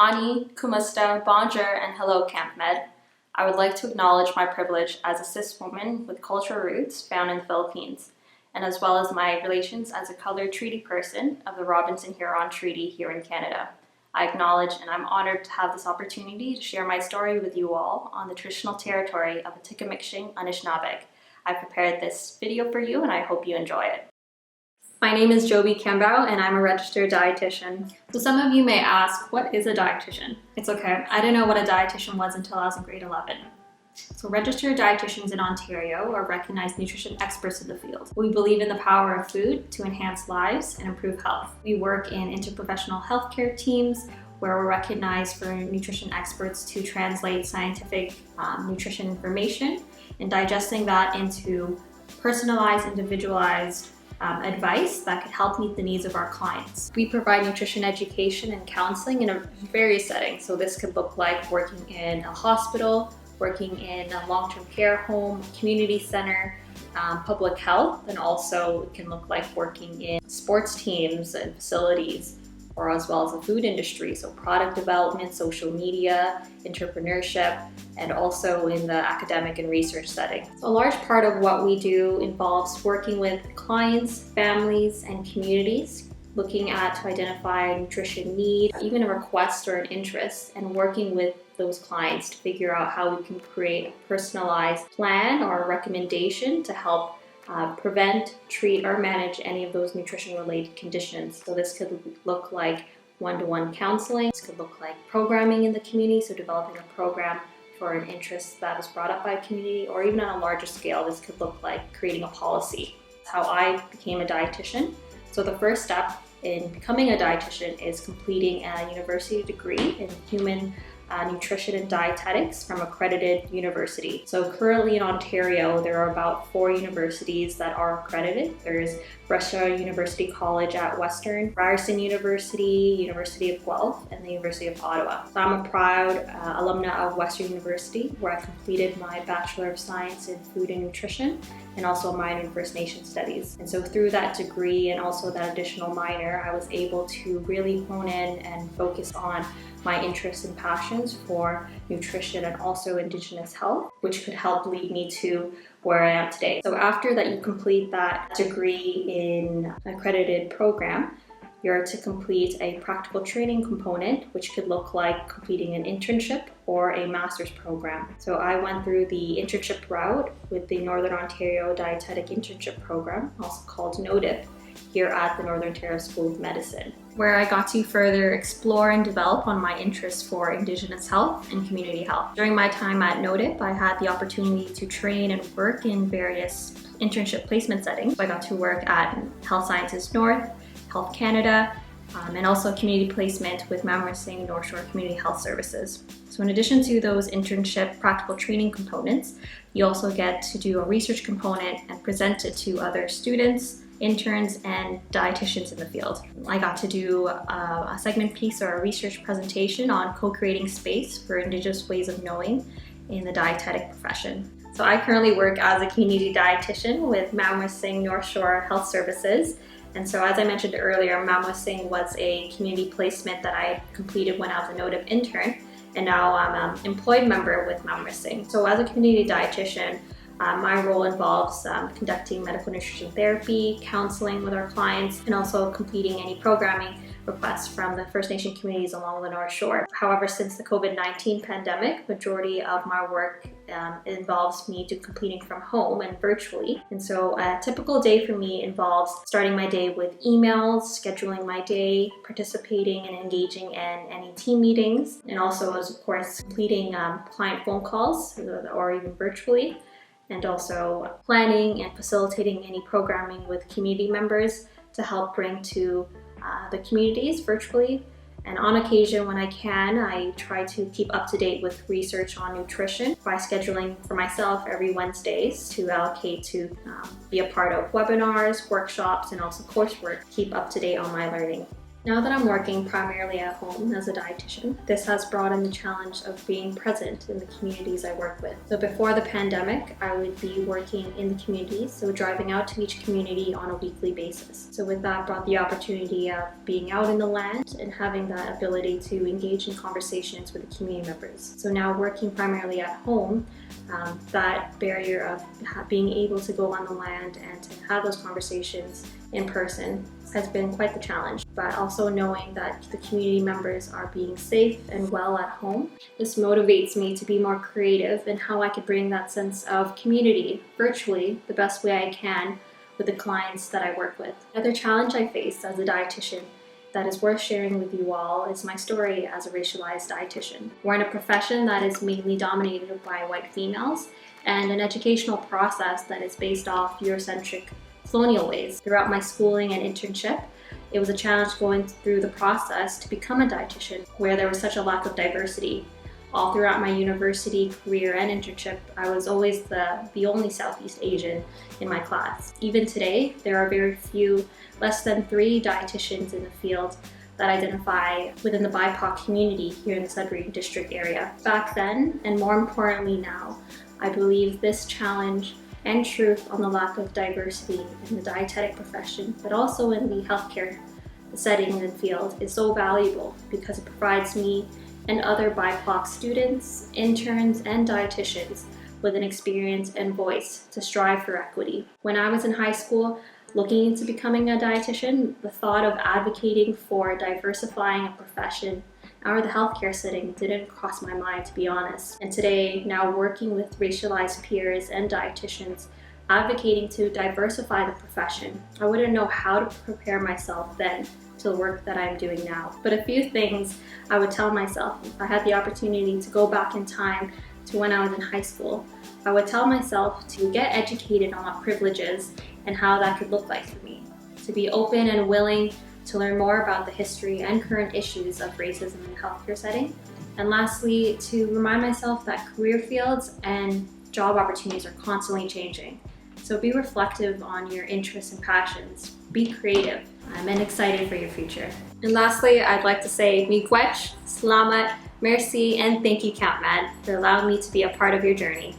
Ani, Kumusta, Bonjour, and hello, Camp Med. I would like to acknowledge my privilege as a cis woman with cultural roots found in the Philippines, and as well as my relations as a colored treaty person of the Robinson-Huron Treaty here in Canada. I acknowledge and I'm honored to have this opportunity to share my story with you all on the traditional territory of Maamwesying, Anishinaabe. I prepared this video for you and I hope you enjoy it. My name is Joby Quiambao and I'm a registered dietitian. So some of you may ask, what is a dietitian? It's okay, I didn't know what a dietitian was until I was in grade 11. So registered dietitians in Ontario are recognized nutrition experts in the field. We believe in the power of food to enhance lives and improve health. We work in interprofessional healthcare teams where we're recognized for nutrition experts to translate scientific nutrition information and digesting that into personalized, individualized advice that could help meet the needs of our clients. We provide nutrition education and counseling in various settings. So this could look like working in a hospital, working in a long-term care home, community center, public health, and also it can look like working in sports teams and facilities, or as well as the food industry, so product development, social media, entrepreneurship, and also in the academic and research setting. So a large part of what we do involves working with clients, families, and communities, looking at to identify nutrition need, even a request or an interest, and working with those clients to figure out how we can create a personalized plan or a recommendation to help prevent, treat, or manage any of those nutrition-related conditions. So this could look like one-to-one counseling. This could look like programming in the community, so developing a program for an interest that was brought up by a community, or even on a larger scale, this could look like creating a policy. That's how I became a dietitian. So the first step in becoming a dietitian is completing a university degree in human nutrition and dietetics from accredited university. So currently in Ontario, there are about 4 universities that are accredited. There's Russia University College at Western, Ryerson University, University of Guelph, and the University of Ottawa. So I'm a proud alumna of Western University, where I completed my Bachelor of Science in Food and Nutrition, and also a minor in First Nation Studies. And so through that degree and also that additional minor, I was able to really hone in and focus on my interests and passions for nutrition and also Indigenous health, which could help lead me to where I am today. So after that you complete that degree in an accredited program, you're to complete a practical training component, which could look like completing an internship or a master's program. So I went through the internship route with the Northern Ontario Dietetic Internship Program, also called NODIP, here at the Northern Ontario School of Medicine, where I got to further explore and develop on my interest for Indigenous health and community health. During my time at NODIP, I had the opportunity to train and work in various internship placement settings. I got to work at Health Sciences North, Health Canada, and also community placement with Maamwesying North Shore Community Health Services. So in addition to those internship practical training components, you also get to do a research component and present it to other students, interns, and dietitians in the field. I got to do a segment piece or a research presentation on co-creating space for Indigenous ways of knowing in the dietetic profession. So I currently work as a community dietitian with Maamwesying North Shore Health Services. And so as I mentioned earlier, Maamwesying was a community placement that I completed when I was a NODIP intern, and now I'm an employed member with Maamwesying. So as a community dietitian, my role involves conducting medical nutrition therapy, counseling with our clients, and also completing any programming requests from the First Nation communities along the North Shore. However, since the COVID-19 pandemic, majority of my work involves me completing from home and virtually. And so a typical day for me involves starting my day with emails, scheduling my day, participating and engaging in any team meetings, and also, as of course, completing client phone calls or even virtually, and also planning and facilitating any programming with community members to help bring to the communities virtually. And on occasion, when I can, I try to keep up to date with research on nutrition by scheduling for myself every Wednesdays to allocate to be a part of webinars, workshops, and also coursework, keep up to date on my learning. Now that I'm working primarily at home as a dietitian, this has brought in the challenge of being present in the communities I work with. So before the pandemic, I would be working in the communities, so driving out to each community on a weekly basis. So with that brought the opportunity of being out in the land and having that ability to engage in conversations with the community members. So now working primarily at home, that barrier of being able to go on the land and to have those conversations in person has been quite the challenge. But also knowing that the community members are being safe and well at home, this motivates me to be more creative in how I could bring that sense of community virtually the best way I can with the clients that I work with. Another challenge I face as a dietitian that is worth sharing with you all is my story as a racialized dietitian. We're in a profession that is mainly dominated by white females and an educational process that is based off Eurocentric colonial ways. Throughout my schooling and internship, it was a challenge going through the process to become a dietitian where there was such a lack of diversity. All throughout my university career and internship, I was always the only Southeast Asian in my class. Even today, there are very few, less than 3 dietitians in the field that identify within the BIPOC community here in the Sudbury district area. Back then, and more importantly now, I believe this challenge and truth on the lack of diversity in the dietetic profession, but also in the healthcare setting and field is so valuable because it provides me and other BIPOC students, interns, and dietitians with an experience and voice to strive for equity. When I was in high school, looking into becoming a dietitian, the thought of advocating for diversifying a profession or the healthcare setting didn't cross my mind, to be honest. And today, now working with racialized peers and dietitians, advocating to diversify the profession, I wouldn't know how to prepare myself then to the work that I'm doing now. But a few things I would tell myself if I had the opportunity to go back in time to when I was in high school. I would tell myself to get educated on what privilege is and how that could look like for me, to be open and willing to learn more about the history and current issues of racism in the healthcare setting. And lastly, to remind myself that career fields and job opportunities are constantly changing. So be reflective on your interests and passions. Be creative. I'm excited for your future. And lastly, I'd like to say miigwech, salamat, merci, and thank you, Camp Med, for allowing me to be a part of your journey.